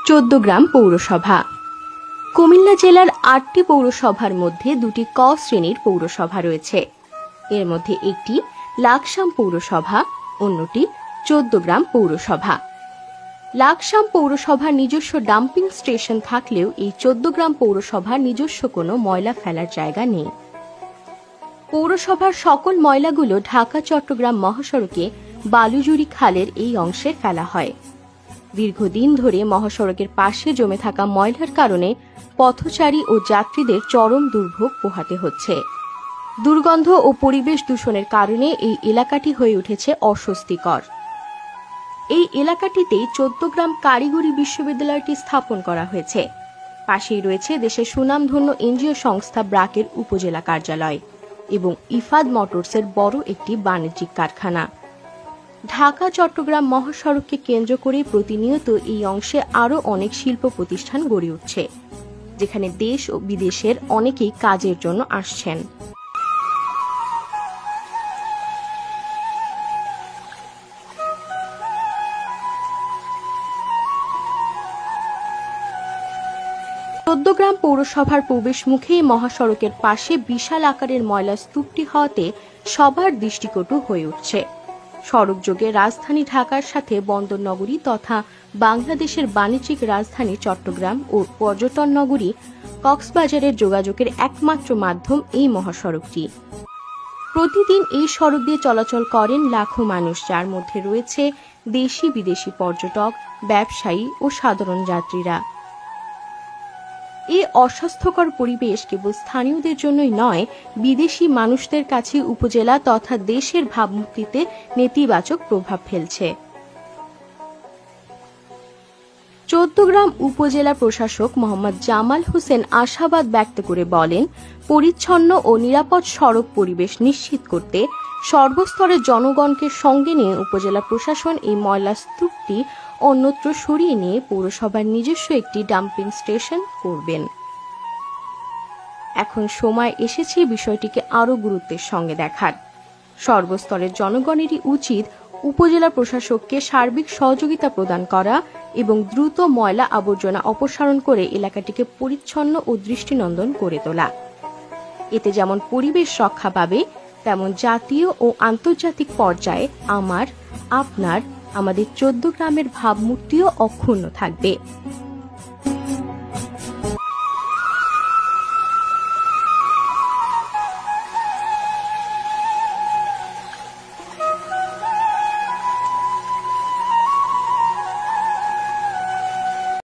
চৌদ্দগ্রাম পৌরসভা। কুমিল্লা জেলার ৮টি পৌরসভার মধ্যে ২টি ক শ্রেণীর পৌরসভা রয়েছে। এর মধ্যে একটি লাকসাম পৌরসভা, অন্যটি চৌদ্দগ্রাম পৌরসভা। লাকসাম পৌরসভার নিজস্ব ডাম্পিং স্টেশন থাকলেও এই চৌদ্দগ্রাম পৌরসভার নিজস্ব কোনো ময়লা ফেলার জায়গা নেই। পৌরসভার সকল ময়লাগুলো ঢাকা চট্টগ্রাম মহাসড়কে বালুজুরি খালের এই অংশে ফেলা হয়। দীর্ঘদিন ধরে মহাসড়কের পাশে জমে থাকা ময়লার কারণে পথচারী ও যাত্রীদের চরম দুর্ভোগ পোহাতে হচ্ছে। দুর্গন্ধ ও পরিবেশ দূষণের কারণে এই এলাকাটি হয়ে উঠেছে অস্বস্তিকর। এই এলাকাটিতেই চৌদ্দগ্রাম কারিগরি বিশ্ববিদ্যালয়টি স্থাপন করা হয়েছে। পাশেই রয়েছে দেশের সুনামধন্য এনজিও সংস্থা ব্র্যাকের উপজেলা কার্যালয় এবং ইফাদ মোটরসের বড় একটি বাণিজ্যিক কারখানা। ঢাকা চট্টগ্রাম মহাসড়ককে কেন্দ্র করে প্রতিনিয়ত এই অংশে আরও অনেক শিল্প প্রতিষ্ঠান গড়ে উঠছে, যেখানে দেশ ও বিদেশের অনেকেই কাজের জন্য আসছেন। চৌদ্দগ্রাম পৌরসভার প্রবেশ মুখে মহাসড়কের পাশে বিশাল আকারের ময়লা স্তূপটি হওয়াতে সবার দৃষ্টিকটু হয়ে উঠছে। সড়কযোগে রাজধানী ঢাকার সাথে বন্দর নগরী তথা বাংলাদেশের বাণিজ্যিক রাজধানী চট্টগ্রাম ও পর্যটন নগরী কক্সবাজারের যোগাযোগের একমাত্র মাধ্যম এই মহাসড়কটি। প্রতিদিন এই সড়ক দিয়ে চলাচল করেন লাখো মানুষ, যার মধ্যে রয়েছে দেশি বিদেশি পর্যটক, ব্যবসায়ী ও সাধারণ যাত্রীরা। এই অস্বাস্থ্যকর পরিবেশ কেবল স্থানীয়দের জন্যই নয়, বিদেশি মানুষদের কাছে উপজেলা তথা দেশের ভাবমূর্তিতে নেতিবাচক প্রভাব ফেলছে। চৌদ্দগ্রাম উপজেলা প্রশাসক মোহাম্মদ জামাল হোসেন আশাবাদ ব্যক্ত করে বলেন, পরিচ্ছন্ন ও নিরাপদ সড়ক পরিবেশ নিশ্চিত করতে সর্বস্তরের জনগণকে সঙ্গে নিয়ে উপজেলা প্রশাসন এই ময়লা স্তূপটি অন্যত্র সরিয়ে নিয়ে পৌরসভার নিজস্ব একটি ডাম্পিং স্টেশন করবেন। এখন সময় এসেছে বিষয়টিকে আরও গুরুত্বের সঙ্গে দেখার। সর্বস্তরের জনগণেরই উচিত উপজেলা প্রশাসককে সার্বিক সহযোগিতা প্রদান করা এবং দ্রুত ময়লা আবর্জনা অপসারণ করে এলাকাটিকে পরিচ্ছন্ন ও দৃষ্টিনন্দন করে তোলা। এতে যেমন পরিবেশ রক্ষা পাবে, তেমন জাতীয় ও আন্তর্জাতিক পর্যায়ে আমার, আপনার, আমাদের চৌদ্দগ্রামের ভাবমূর্তিও অক্ষুণ্ণ থাকবে।